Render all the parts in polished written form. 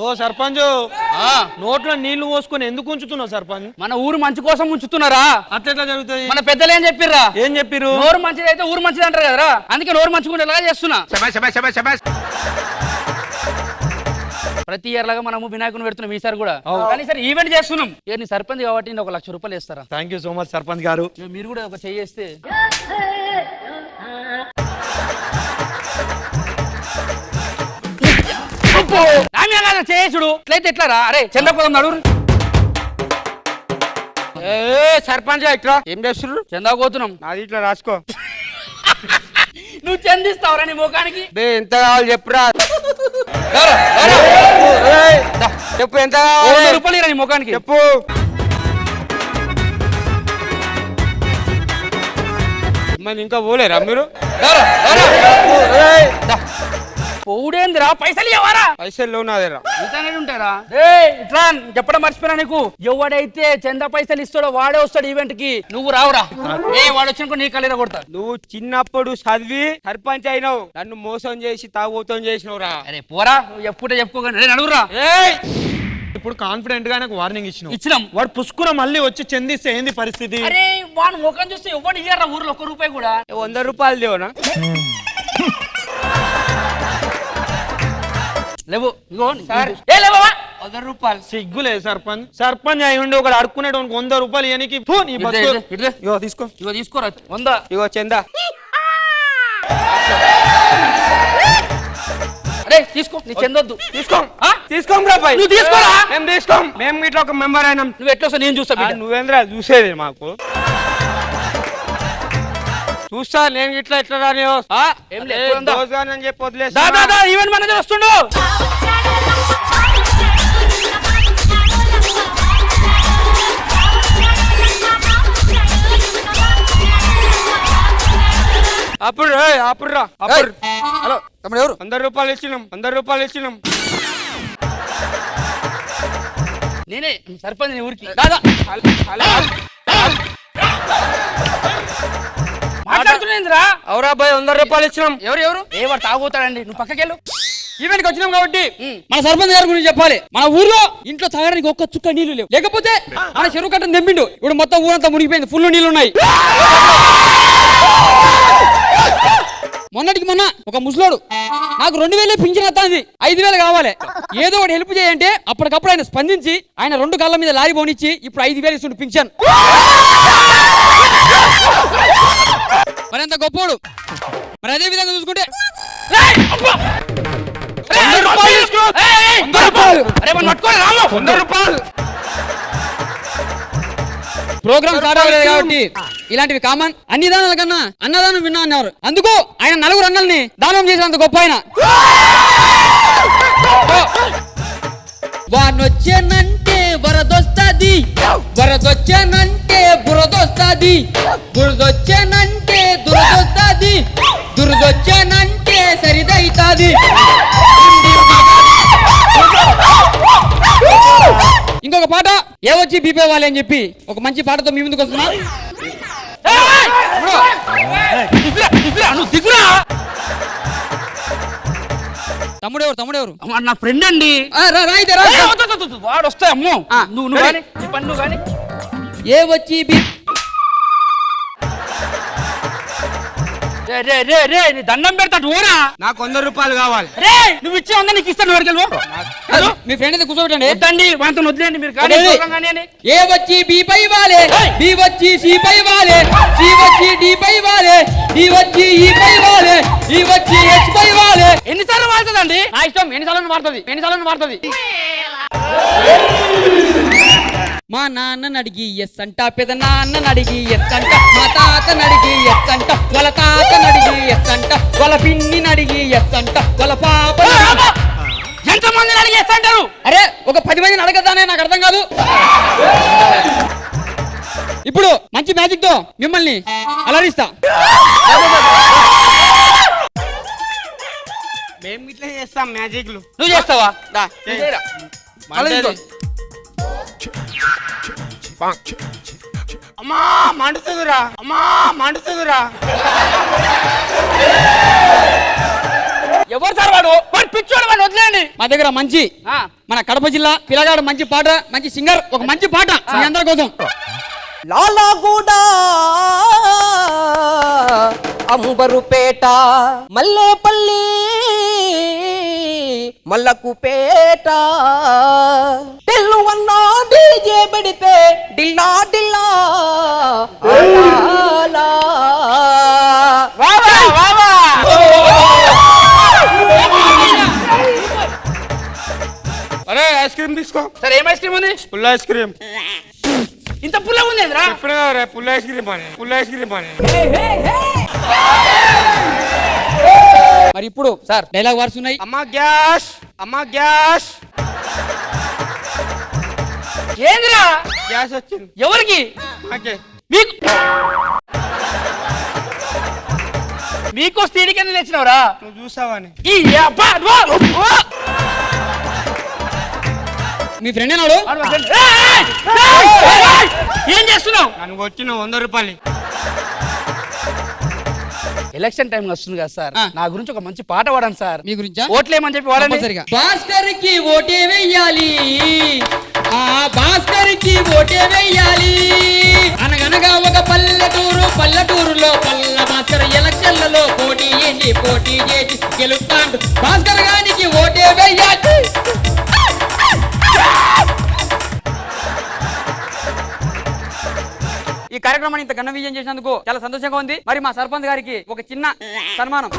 ఓ సర్పంచ్ నోట్లో నీళ్లు పోసుకొని ఎందుకు ఉంచుతున్నావు సర్పంచ్? మన ఊరు మంచి కోసం ఉంచుతున్నారా? అట్లా జరుగుతుంది. మన పెద్దలు ఏం చెప్పిర్రా? ఏం చెప్పిర్రు? నోరు మంచిది అయితే ఊరు మంచిది అంటారు కదరా, అందుకే నోరు మంచిగా చేస్తున్నా. ప్రతి ఇయర్ లాగా మనము వినాయకుని పెడుతున్నాం ఈసారి కూడా, కానీ సార్ ఈవెంట్ చేస్తున్నాం. నీ సర్పంచ్ కాబట్టి 1 లక్ష రూపాయలు ఇస్తారా? Thank you so much sarpanch గారు. మీరు కూడా ఒక చెయ్యి వేస్తే చేసుడు ఇట్లయితే ఎట్లారా? అరే చంద్రపోదాం నడురు. సర్పంచ్ ఇట్లా ఏం చేస్తున్నారు? చందా పోతున్నాం. అది ఇట్లా రాసుకో. నువ్వు చందిస్తావురా నీ ముఖానికి? ఎంత కావాలి చెప్పురా. చెప్పు ఎంత కావాలి? 100 రూపాయలు నీ ముఖానికి చెప్పు. మరి ఇంకా పోలేరా మీరు? పోడేందిరా? పైసలు ఇవ్వరా? పైసలు నాదేరా. ఉంటారా? ఇట్లా చెప్పడం మర్చిపోయినా నీకు. ఎవడైతే చందా పైసలు ఇస్తాడో వాడే వస్తాడు ఈవెంట్ కి, నువ్వు రావురా. వాడు వచ్చిన నీ కళ్ళ కొడతా. నువ్వు చిన్నప్పుడు చదివి సర్పంచ్ అయినావు, నన్ను మోసం చేసి తాగుబోతం చేసినవురా. అరే పోరా, నువ్వు ఎప్పుడే చెప్పుకోగానే నడువురా. ఇప్పుడు కాన్ఫిడెంట్ గా నాకు వార్నింగ్ ఇచ్చినాం. వాడు పుష్కున మళ్ళీ వచ్చి చెందిస్తే ఏంది పరిస్థితి? అరే వాడు ముఖం చూస్తే ఎవడు ఇయ్యారా ఊర్లో 1 రూపాయి కూడా? 100 రూపాయలు దేవనా? లేవు 100 రూపాయలు. సిగ్గులేదు సర్పంచ్. సర్పంచ్ అయి ఉండి ఒకడు అడుక్కునేటు 100 రూపాయలు ఇయనికి తీసుకో. ఇగో తీసుకోరా 100. ఇగో చందా. అరే తీసుకో, నీ చెందొద్దు. తీసుకోరా పై. నువ్వు తీసుకోరా. మేము తీసుకోం. మేము ఇట్లా ఒక మెంబర్ అయినాం. నువ్వు ఎట్లా నేను చూస్తా. నువ్వేంద్రా చూసేది మాకు? చూస్తా నేను ఇట్లా ఎట్లా రాని చెప్పి వదిలేస్తా. ఈవెంట్ మేనేజర్ వస్తుండు. అప్పుడు రా. హలో తమ్ముడు ఎవరు? 100 రూపాయలు ఇచ్చినాం. నేనే సర్పంచ్ నీ ఊరికి. మాట్లాడుతున్నా. అవురా బాయ్ 100 రూపాయలు ఇచ్చినాం. ఎవరు? వాడు తాగుతాడండి. నువ్వు పక్కకెళ్ళు. ఈవెంట్కి వచ్చినాం కాబట్టి మన సర్పంచ్ గారి గురించి చెప్పాలి. మన ఊర్లో ఇంట్లో తాగడానికి ఒక్క చుక్క నీళ్లు లేవు. లేకపోతే మన చెరువు కట్టను తెంపిండు. ఇప్పుడు మొత్తం ఊరంతా మునిగిపోయింది. ఫుల్ నీళ్లు ఉన్నాయి. మొన్నటికి మొన్న ఒక ముసలోడు నాకు 2000 పింఛన్ వస్తుంది, 5000 కావాలి, ఏదో ఒకటి హెల్ప్ చేయంటే అప్పటికప్పుడు ఆయన స్పందించి ఆయన 2 కాళ్ళ మీద లారీ పోనిచ్చి ఇప్పుడు 5000 ఇస్తుండు పింఛన్. మరి అంత గొప్పోడు. మరి అదే విధంగా చూసుకుంటే ప్రోగ్రామ్ స్టార్ట్ అవ్వలేదు కాబట్టి ఇలాంటివి కామన్. అన్ని దానాల కన్నా అన్నదానం విన్నా అన్నారు. అందుకు ఆయన 4 అన్నల్ని దానం చేసినంత గొప్ప ఆయన. వానొచ్చానంటే వరదొస్తాది, వరదొచ్చానంటే బురదొస్తాది, బురదొచ్చానంటే దురదొస్తాది, దురదొచ్చానంటే సరిదైతాది. ఇంకొక పాట ఏవచ్చి బీపీ వాలి అని చెప్పి ఒక మంచి పాటతో మీ ముందుకు వస్తున్నా. తమ్ముడెవరు? నా ఫ్రెండ్ అండి. వాడు వస్తాయి. అమ్మో నువ్వు కానీ ఏ వచ్చి దండం పెడతాడు ఊరా. నాకు 100 రూపాయలు కావాలి. రే నువ్వు ఇచ్చే ఉందా నీకు ఇస్తాను. మీ ఫ్రెండ్ అయితే కూర్చోబెట్టండి. వద్దండి వాళ్ళతో వదిలేండి మీరు. ఏ వచ్చి బి పై వాలే, బి వచ్చి సి పై వాలే, సి వచ్చి డి పై వాలే, డి వచ్చి ఈ పై వాలే, ఈ వచ్చి హెచ్ పై వాలే. ఎన్నిసార్లు మారుతుందండి? నా ఇష్టం. ఎన్నిసార్లు మారుతుంది. మా నాన్నని అడిగి ఎస్ అంట, పెద్ద నాన్నని అడిగి ఎస్ అంట, మా తాతని అడిగి ఎస్ అంట, వాళ్ళ తాతని అడిగి ఎస్ అంట, వాళ్ళ పిన్నిని అడిగి ఎస్ అంట, వాళ్ళ పాప. ఎంతమందిని అడిగి ఎస్ అంటారు? అరే ఒక 10 మందిని అడగదానే, నాకు అర్థం కాదు. ఇప్పుడు మంచి మ్యాజిక్ తో మిమ్మల్ని అలరిస్తా. మేము ఇట్లా చేస్తాం మ్యాజిక్లు. నువ్వు చేస్తావా? అమ్మా మండుతుందిరా. ఎవరు సార్ వాడు? పిచ్చోడు వాడిని వదిలేయండి. మా దగ్గర మంచి మన కడప జిల్లా పిల్లగాడు మంచి పాట, మంచి సింగర్, ఒక మంచి పాట మీ అందరి కోసం. లాలాగూడ అంబరుపేట మల్లేపల్లి మల్లకుపేట తెల్లువన్నా డీజే పెడితే డిల్లా డిల్లా లాలా. అరే ఐస్ క్రీమ్ తీసుకో. సరే ఏం ఐస్ క్రీమ్ ఉంది? పుల్ల ఐస్ క్రీమ్. ఇంత పుల్లగా ఉంది ఏంద్రా? ఎప్పుడు పుల్ల ఐస్ క్రీమ్ అని, పుల్ల ఐస్ క్రీమ్ అని. మరి ఇప్పుడు సార్ డైలాగ్ వార్స్ ఉన్నాయి. అమ్మా గ్యాస్, అమ్మా గ్యాస్. ఏంద్రా గ్యాస్ వచ్చింది. ఎవరికి? నాకే. మీకు మీకు స్టీడికన్నా తెచ్చినవరా? నువ్వు చూసావని. మీ ఫ్రెండ్ ఏనాడు? ఏం చేస్తున్నావు? నన్ను వచ్చిన 100 రూపాయలు. ఎలక్షన్ టైం వస్తుంది కదా సార్, నా గురించి ఒక మంచి పాట పాడండి సార్. మీ గురించా? ఓట్లేమని చెప్పి వాడండి. సరిగా భాస్కర్ కి ఓటే వెయ్యాలి, ఆ భాస్కర్ కి ఓటే వెయ్యాలి. అనగనగా ఒక పల్లెటూరు, పల్లెటూరులో పల్ల భాస్కర్ ఎలక్షన్లలో పోటీ చేసి గెలుస్తాడు. భాస్కర్ గారికి ఓటే వెయ్యాలి. ఈ కార్యక్రమాన్ని ఇంత ఘన విజయం చేసినందుకు చాలా సంతోషంగా ఉంది. మరి మా సర్పంచ్ గారికి ఒక చిన్న సన్మానం.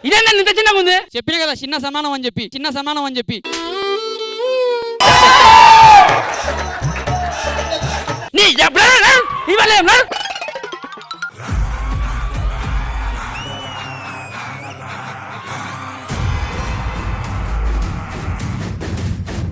ఇదేంటండి ఇంత చిన్నగా ఉంది? చెప్పిన కదా చిన్న సన్మానం అని చెప్పి, చిన్న సన్మానం అని చెప్పి.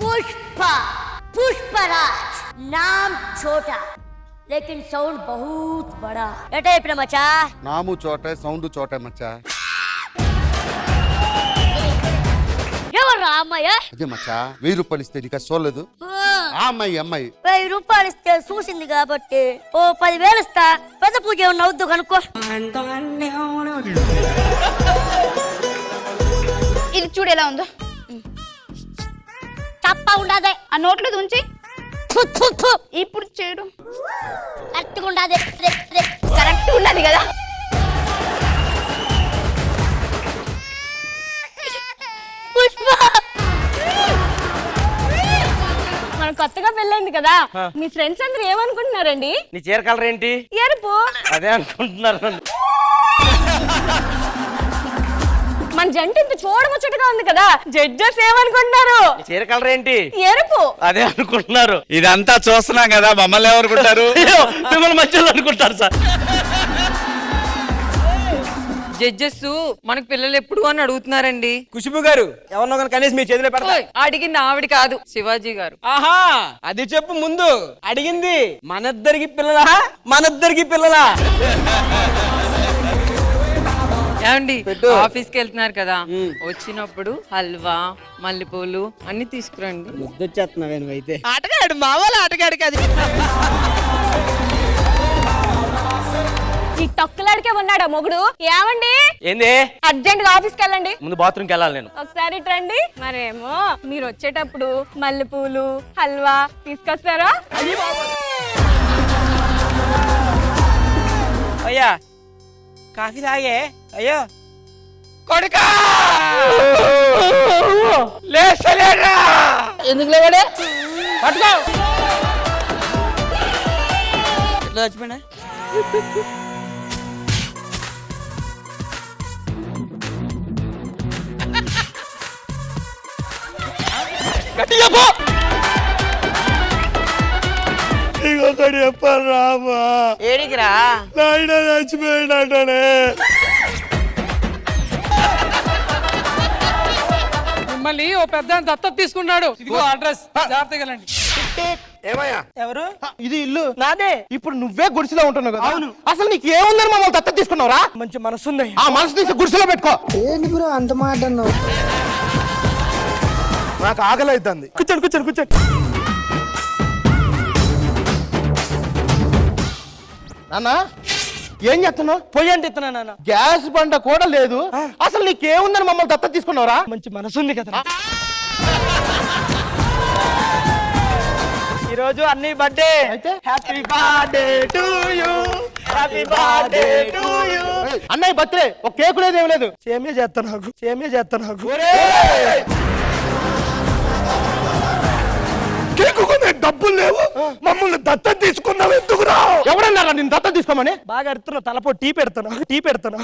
पुष्पा पुष्पराज नाम छोटा लेकिन साउंड बहुत बड़ा एटे ఇప్పుడు మచ్చా నాము చోటే సౌండ్ చోటే మచ్చా. ఎవరు అమ్మాయి? అదే మచ్చా 1000 రూపాయలు ఇస్తే నీకు సోలేదు. ఆ అమ్మాయి 1000 రూపాయలు ఇస్తే చూసింది కాబట్టి ఓ 10,000 ఇస్తా. పెద్ద పూజ ఏమన్నా అవుద్దు కనుక్కో. ఇది చూడు ఎలా ఉందో. తప్ప ఉండదే ఆ నోట్లో దుంచి థు, థు, థు. ఇప్పుడు చూడు కరెక్ట్గా ఉండదే. కరెక్ట్ ఉన్నది కదా. పుష్ప మన కొత్తగా పెళ్ళైంది కదా, మీ ఫ్రెండ్స్ అందరూ ఏమనుకుంటున్నారండి? నీ చీర కలర్ ఏంటి? ఎరుపు. అదే అనుకుంటున్నారు నన్ను. మన జంట ఇంత చూడముచ్చటగా ఉంది కదా, జడ్జెస్ ఏమనుకుంటున్నారు? నీ చీర కలర్ ఏంటి? ఎరుపు. అదే అనుకుంటున్నారు. ఇదంతా చూస్తున్నాం కదా, మమ్మల్ని ఏమనుకుంటారు? మిమ్మల్ని మంచిగా అనుకుంటారు సార్. జడ్జెస్ మనకు పిల్లలు ఎప్పుడు అని అడుగుతున్నారండి. ఖుష్బు గారు ఎవరినో కానీ కనీసం మీ చేతిలో పెడతా. అడిగింది ఆవిడ కాదు, శివాజీ గారు. ఆహా అది చెప్పు ముందు. అడిగింది మనిద్దరికి పిల్లలా, మనిద్దరికి పిల్లలా? ఏమండి ఆఫీస్ కి వెళ్తున్నారు కదా, వచ్చినప్పుడు హల్వా మల్లెపూలు అన్ని తీసుకురండి. ముద్దొచ్చేస్తున్నావే నువ్వైతే. ఆటగాడు మావాళ్ళ ఆటగాడు కాదు. ఈ తొక్కలాడికే ఉన్నాడా మొగుడు? ఏమండి ఏంది? అర్జెంట్ గా ఆఫీస్కి వెళ్ళండి. ముందు బాత్రూమ్కి వెళ్ళాలి నేను. ఒకసారి రండి. మరేమో మీరు వచ్చేటప్పుడు మల్లెపూలు హల్వా తీసుకొస్తారా? అయ్యా కాఫీ తాగే. అయ్యో కొడుకా లేసలేరా? ఎందుకు లేవాడే? పట్టుకో. ఎట్లా చచ్చిపోయినా? గట్టిగా పో. ఇంకొకటి చెప్పారు రామా. ఏడికిరా? నాయన చచ్చిపోయినట్టనే. మిమ్మల్ని ఓ పెద్ద దత్తత తీసుకున్నాడు. ఇదిగో అడ్రస్, జాగ్రత్తగా వెళ్ళండి. ఏమయ్యా? ఎవరు? ఇది ఇల్లు నాదే. ఇప్పుడు నువ్వే గుడిసెలో ఉంటున్నావు కదా. అవును. అసలు నీకు ఏముందని మమ్మల్ని దత్తత తీసుకున్నావురా? మంచి మనసుంది. ఆ మనసు తీసి గుడిసెలో పెట్టుకో. నాకు ఆకలి అవుతుంది. కూర్చోండి కూర్చోండి కూర్చోండి. నాన్న ఏం చేస్తున్నావు? పొయ్యి అంటే ఇస్తున్నా నాన్న. గ్యాస్ బండ కూడా లేదు, అసలు నీకేముందని మమ్మల్ని దత్త తీసుకున్నావురా? మంచి మనసు ఉంది కదా. ఈరోజు అన్ని బర్త్డే. అయితే happy birthday to you, happy birthday to you. అన్నయ్య బర్త్డే, ఒక కేకు లేదు, ఏం లేదు. సేమియా చేస్తా నాకు, సేమియా చేస్తా నాకు. కేకు కొనే డబ్బులు లేవు, మమ్మల్ని దత్త తీసుకున్నావు ఎందుకురా? ఎవరన్నారా నేను దత్త తీసుకోమని? బాగా అడుగుతున్నా, తలపో టీ పెడతాను, టీ పెడతాను.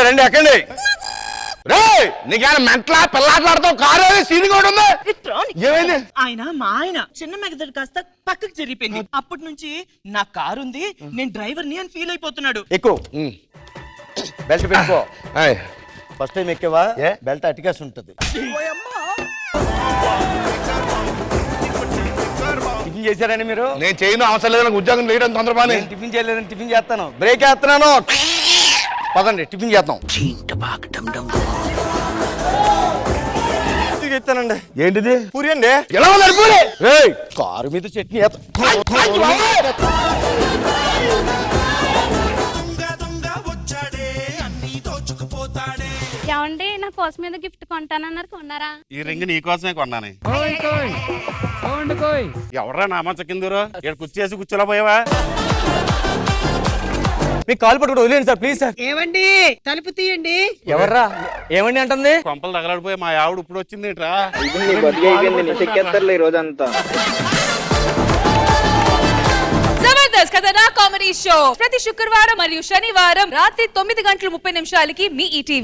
రండి ఎక్కండి. రే నీకేమైనా మెంటలా పిల్లాట్లాడతావు? కారు సీని కూడా ఉంది. ఏమైంది? ఆయన మా ఆయన చిన్న మెగదడు కాస్త పక్కకు జరిగిపోయింది. అప్పటి నుంచి నా కారు ఉంది, నేను డ్రైవర్ని అని ఫీల్ అయిపోతున్నాడు. ఎక్కువ బెల్ట్ పెట్టుకో. ఫస్ట్ టైం ఎక్కేవా? బెల్ట్ అటికేసి ఉంటుంది. టిఫిన్ చేశారని మీరు? నేను చేయను, అవసరం లేదు, నాకు ఉద్యోగం లేయడం తొందరపాని. నేను టిఫిన్ చేయలేదని టిఫిన్ చేస్తాను, బ్రేక్ వేస్తున్నాను. పదండి టిఫిన్ చేద్దాం. ఇస్తానండి. ఏంటిది? పూరి అండి. ఎలా ఉందండి పూరి? కారు మీద చట్నీ ఏమండి నా కోసం ఏదో గిఫ్ట్ కొంటానన్నారు, కొన్నారా? ఈ రింగ్ నీకోసమే కొన్నాను. ఎవరా నామంచ కిందరు ఇక్కడ కుర్చేసి కూర్చోలా పోయావా? మీకు కాల్ పట్టుకుంటూ వదిలేండి సార్, ప్లీజ్ సార్. ఏమండి తలుపు తీయండి. ఎవర్రా? ఏమండి అంటుంది? కొంపలు తగలడిపోయి మా ఆవిడ ఇప్పుడు వచ్చింది ఇట్రా. జబర్దస్త్ కథనా కామెడీ షో ప్రతి శుక్రవారం మరియు శనివారం రాత్రి 9:30 మీ ఈటీవీ